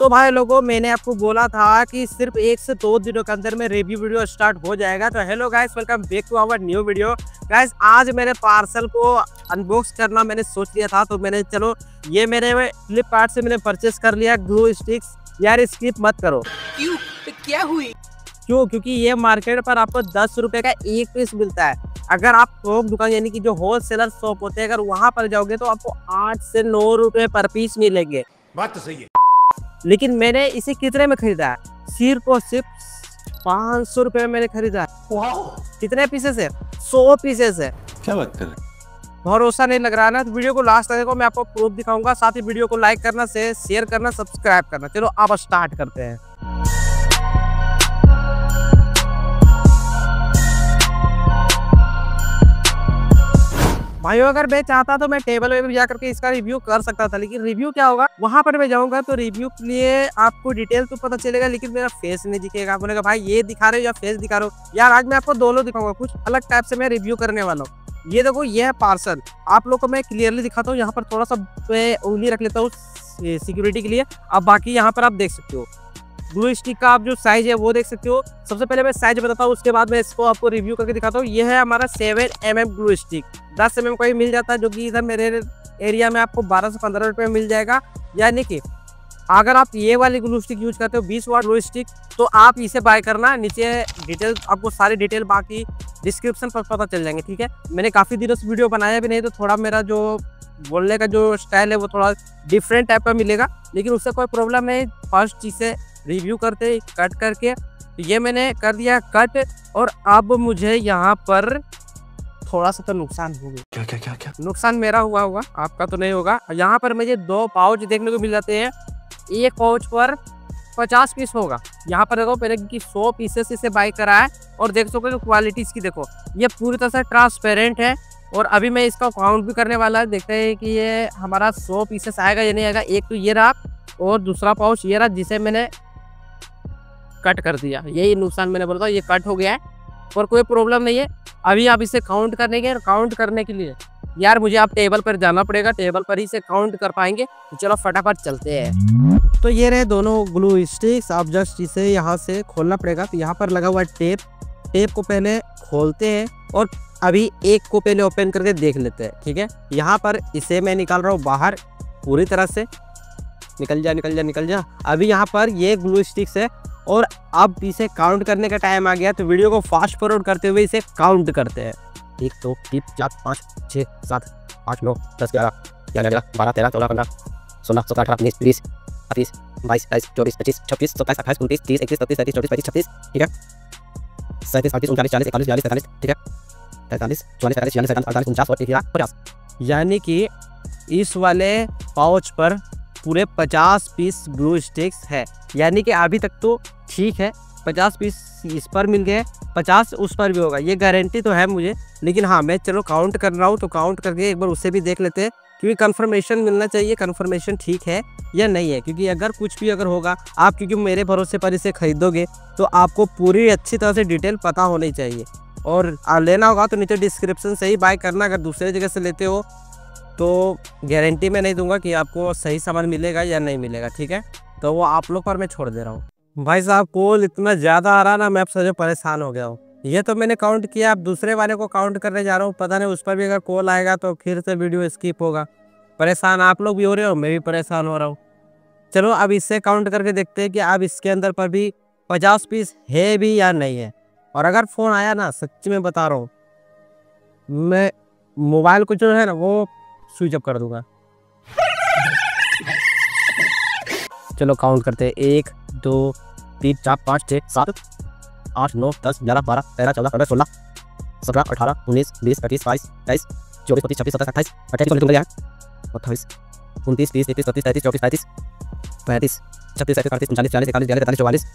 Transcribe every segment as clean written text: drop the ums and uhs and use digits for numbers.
तो भाई लोगों, मैंने आपको बोला था कि सिर्फ 1 से 2 दिनों के अंदर में रिव्यू वीडियो स्टार्ट हो जाएगा। तो hello guys, welcome back to our new video. Guys, आज मेरे पार्सल को अनबॉक्स करना मैंने सोच लिया था, तो मैंने चलो ये मेरे फ्लिपकार्ट से मैंने परचेस कर लिया ग्लू स्टिक्स। यार स्किप मत करो। क्यों? क्या हुई? क्यों? क्योंकि ये मार्केट पर आपको 10 रुपए का एक पीस मिलता है। अगर आप थोक दुकान यानी कि जो होलसेलर शॉप होते हैं, अगर वहां पर जाओगे तो आपको 8 से 9 रुपए पर पीस मिलेंगे। बात तो सही है। लेकिन मैंने इसे कितने में खरीदा है? सिर्फ और सिर्फ 500 रुपए में मैंने खरीदा है। कितने पीसेस है? 100 पीसेस है। क्या बात कर रहे हैं? भरोसा नहीं लग रहा ना? तो वीडियो को लास्ट तक देखो, मैं आपको प्रूफ दिखाऊंगा। साथ ही वीडियो को लाइक करना, शेयर करना, सब्सक्राइब करना। चलो अब स्टार्ट करते हैं। भाइयों, अगर मैं चाहता तो मैं टेबल पे भी जाकर के इसका रिव्यू कर सकता था, लेकिन रिव्यू क्या होगा, वहां पर मैं जाऊंगा तो रिव्यू के लिए आपको डिटेल तो पता चलेगा, लेकिन मेरा फेस नहीं दिखेगा। बोलेगा भाई ये दिखा रहे हो या फेस दिखा रहे हो? यार आज मैं आपको दोनों दिखाऊंगा, कुछ अलग टाइप से मैं रिव्यू करने वाला हूँ। ये देखो, ये है पार्सल। आप लोग को मैं क्लियरली दिखाता हूँ। यहाँ पर थोड़ा सा उंगली रख लेता हूँ सिक्योरिटी के लिए। अब बाकी यहाँ पर आप देख सकते हो ग्लू स्टिक का आप जो साइज है वो देख सकते हो। सबसे पहले मैं साइज बताता हूँ, उसके बाद मैं इसको आपको रिव्यू करके दिखाता हूँ। ये है हमारा 7mm ग्लू स्टिक। 10 mm का ही मिल जाता है, जो कि इधर मेरे एरिया में आपको 12 से 15 रुपये में मिल जाएगा। यानी कि अगर आप ये वाली ग्लू स्टिक यूज करते हो 20 वाट ग्लू स्टिक, तो आप इसे बाय करना। नीचे डिटेल आपको सारी डिटेल बाकी डिस्क्रिप्शन पर पता चल जाएंगे, ठीक है। मैंने काफ़ी दिनों से वीडियो बनाया भी नहीं, तो थोड़ा मेरा जो बोलने का जो स्टाइल है वो थोड़ा डिफरेंट टाइप का मिलेगा, लेकिन उससे कोई प्रॉब्लम नहीं। फर्स्ट चीज़ें रिव्यू करते कट करके, तो ये मैंने कर दिया कट। और अब मुझे यहाँ पर थोड़ा सा तो नुकसान हो गया। क्या नुकसान मेरा हुआ होगा, आपका तो नहीं होगा। यहाँ पर मुझे 2 पाउच देखने को मिल जाते हैं। एक पाउच पर 50 पीस होगा। यहाँ पर देखो, पहले की 100 पीसेस इसे बाय करा है। और देख सकते हो क्वालिटी इसकी, देखो ये पूरी तरह से ट्रांसपेरेंट है। और अभी मैं इसका काउंट भी करने वाला है। देखते हैं कि ये हमारा 100 पीसेस आएगा या नहीं आएगा। एक तो ये रहा, और दूसरा पाउच ये रहा, जिसे मैंने कट कर दिया। यही नुकसान मैंने बोला था, ये कट हो गया है और कोई प्रॉब्लम नहीं है। अभी आप इसे काउंट करने के लिए यार मुझे आप टेबल पर जाना पड़ेगा, टेबल पर ही से काउंट कर पाएंगे। तो चलो फटाफट चलते हैं। तो ये रहे दोनों ग्लू स्टिक्स। आप जस्ट इसे यहाँ से खोलना पड़ेगा। तो यहाँ पर लगा हुआ टेप को पहले खोलते हैं, और अभी एक को पहले ओपन करके देख लेते हैं, ठीक है। यहाँ पर इसे मैं निकाल रहा हूँ बाहर पूरी तरह से। निकल जा। अभी यहाँ पर ये ग्लू स्टिक्स है, और अब इसे काउंट करने का टाइम आ गया। तो वीडियो को फास्ट फॉरवर्ड करते हुए इसे काउंट करते हैं। 1 2 3 4 5 6 7 8 9 10 11 12 13 14 15 16 17 18 19 20 21 22 23 24 25 26 27 28 29 30 31 32 33 34 35 36, ठीक है। 37 38 39 40 41 42 43, ठीक है। 43 44 45 46 47 48 49 और 50। यानी कि इस वाले पाउच पर पूरे 50 पीस ग्लू स्टिक्स है। यानी कि अभी तक तो ठीक है, 50 पीस इस पर मिल गए, 50 उस पर भी होगा, ये गारंटी तो है मुझे। लेकिन हाँ, मैं चलो काउंट कर रहा हूँ, तो काउंट करके एक बार उससे भी देख लेते हैं, क्योंकि कंफर्मेशन मिलना चाहिए, कंफर्मेशन ठीक है या नहीं है। क्योंकि अगर कुछ भी अगर होगा, आप क्योंकि मेरे भरोसे पर इसे खरीदोगे, तो आपको पूरी अच्छी तरह से डिटेल पता होनी चाहिए। और लेना होगा तो नीचे डिस्क्रिप्शन से ही बाय करना। अगर दूसरे जगह से लेते हो तो गारंटी मैं नहीं दूंगा कि आपको सही सामान मिलेगा या नहीं मिलेगा, ठीक है। तो वो आप लोग पर मैं छोड़ दे रहा हूँ। भाई साहब, कॉल इतना ज़्यादा आ रहा ना, मैं अब सच परेशान हो गया हूँ। ये तो मैंने काउंट किया, अब दूसरे वाले को काउंट करने जा रहा हूँ। पता नहीं उस पर भी अगर कॉल आएगा तो फिर से वीडियो स्किप होगा। परेशान आप लोग भी हो रहे हो, मैं भी परेशान हो रहा हूँ। चलो अब इससे काउंट करके देखते हैं कि अब इसके अंदर पर भी 50 पीस है भी या नहीं है। और अगर फ़ोन आया ना, सच्ची में बता रहा हूँ, मैं मोबाइल को जो है ना वो स्विच ऑफ कर दूंगा। चलो काउंट करते हैं। 1 2 3 4 5 6 7 8 9 10 11 12 13 14 15 16 17 18 19 20 21 22 23 24 25 26 27 28 28 29 30 31 32 33 34 35 36 37 38 39 40 41 42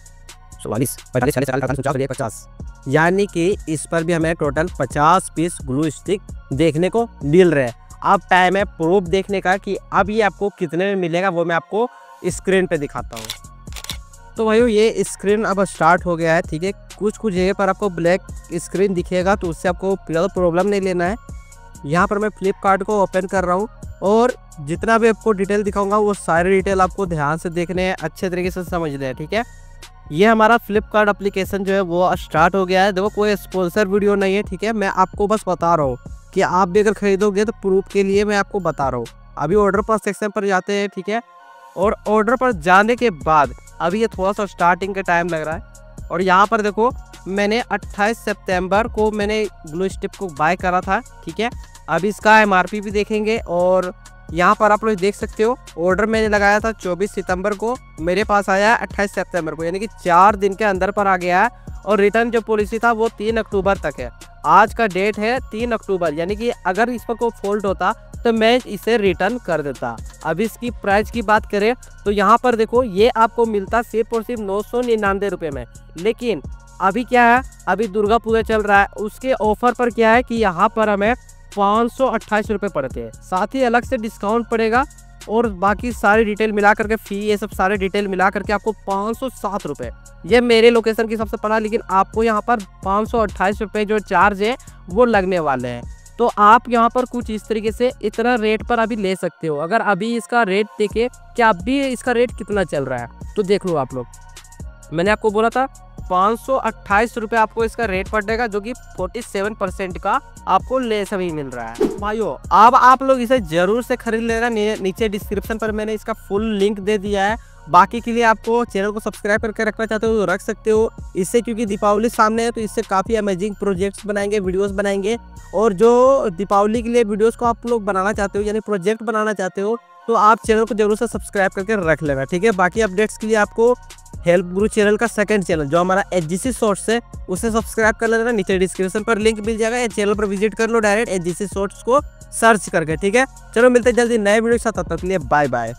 43 44 45 46 47 48 49 50। यानी कि इस पर भी हमें टोटल 50 पीस ग्लू स्टिक देखने को मिल रहे हैं। अब टाइम है प्रूफ देखने का कि अब ये आपको कितने में मिलेगा, वो मैं आपको स्क्रीन पे दिखाता हूँ। तो भाइयों, ये स्क्रीन अब स्टार्ट हो गया है, ठीक है। कुछ जगह पर आपको ब्लैक स्क्रीन दिखेगा, तो उससे आपको ज़्यादा प्रॉब्लम नहीं लेना है। यहाँ पर मैं फ्लिपकार्ट को ओपन कर रहा हूँ और जितना भी आपको डिटेल दिखाऊंगा वो सारे डिटेल आपको ध्यान से देखने हैं, अच्छे तरीके से समझने हैं, ठीक है। ये हमारा फ्लिपकार्ट एप्लीकेशन जो है वो स्टार्ट हो गया है। देखो कोई स्पॉन्सर वीडियो नहीं है, ठीक है, मैं आपको बस बता रहा हूँ कि आप भी अगर खरीदोगे तो प्रूफ के लिए मैं आपको बता रहा हूँ। अभी ऑर्डर पर सेक्शन पर जाते हैं, ठीक है, और ऑर्डर पर जाने के बाद अभी ये थोड़ा सा स्टार्टिंग का टाइम लग रहा है। और यहाँ पर देखो मैंने 28 सितंबर को मैंने ग्लू स्टिक को बाय करा था, ठीक है। अभी इसका MRP भी देखेंगे और यहाँ पर आप लोग देख सकते हो ऑर्डर मैंने लगाया था 24 सितंबर को, मेरे पास आया 28 सितंबर को, यानी कि 4 दिन के अंदर पर आ गया है। और रिटर्न जो पॉलिसी था वो 3 अक्टूबर तक है। आज का डेट है 3 अक्टूबर, यानी कि अगर इस पर कोई फॉल्ट होता तो मैं इसे रिटर्न कर देता। अब इसकी प्राइस की बात करें तो यहाँ पर देखो ये आपको मिलता सिर्फ और सिर्फ 999 रुपये में। लेकिन अभी क्या है, अभी दुर्गा पूजा चल रहा है, उसके ऑफर पर क्या है कि यहाँ पर हमें 528 रुपये पड़ते हैं, साथ ही अलग से डिस्काउंट पड़ेगा और बाकी सारी डिटेल मिला करके फी ये सब सारे डिटेल मिला करके आपको 507 रुपये, ये मेरे लोकेशन के हिसाब से पड़ा। लेकिन आपको यहाँ पर 528 रुपये जो चार्ज है वो लगने वाले हैं। तो आप यहाँ पर कुछ इस तरीके से इतना रेट पर अभी ले सकते हो। अगर अभी इसका रेट देखे कि अभी इसका रेट कितना चल रहा है तो देख लो आप लोग, मैंने आपको बोला था 528 रुपये आपको इसका रेट पड़ेगा, जो कि 47% का आपको लेस अभी मिल रहा है। भाइयों अब आप लोग इसे जरूर से खरीद लेना, नीचे डिस्क्रिप्शन पर मैंने इसका फुल लिंक दे दिया है। बाकी के लिए आपको चैनल को सब्सक्राइब करके रखना चाहते हो तो रख सकते हो इससे, क्योंकि दीपावली सामने है तो इससे काफ़ी अमेजिंग प्रोजेक्ट्स बनाएंगे, वीडियोस बनाएंगे। और जो दीपावली के लिए वीडियोस को आप लोग बनाना चाहते हो यानी प्रोजेक्ट बनाना चाहते हो तो आप चैनल को जरूर से सब्सक्राइब करके रख लेना, ठीक है। बाकी अपडेट्स के लिए आपको हेल्प गुरु चैनल का सेकंड चैनल जो हमारा HGC शॉर्ट्स है उसे सब्सक्राइब कर लेना, नीचे डिस्क्रिप्शन पर लिंक मिल जाएगा, या चैनल पर विजिट कर लो डायरेक्ट HGC शॉर्ट्स को सर्च करके, ठीक है। चलो मिलते हैं जल्दी नए वीडियो के साथ, तब तक के लिए बाय बाय।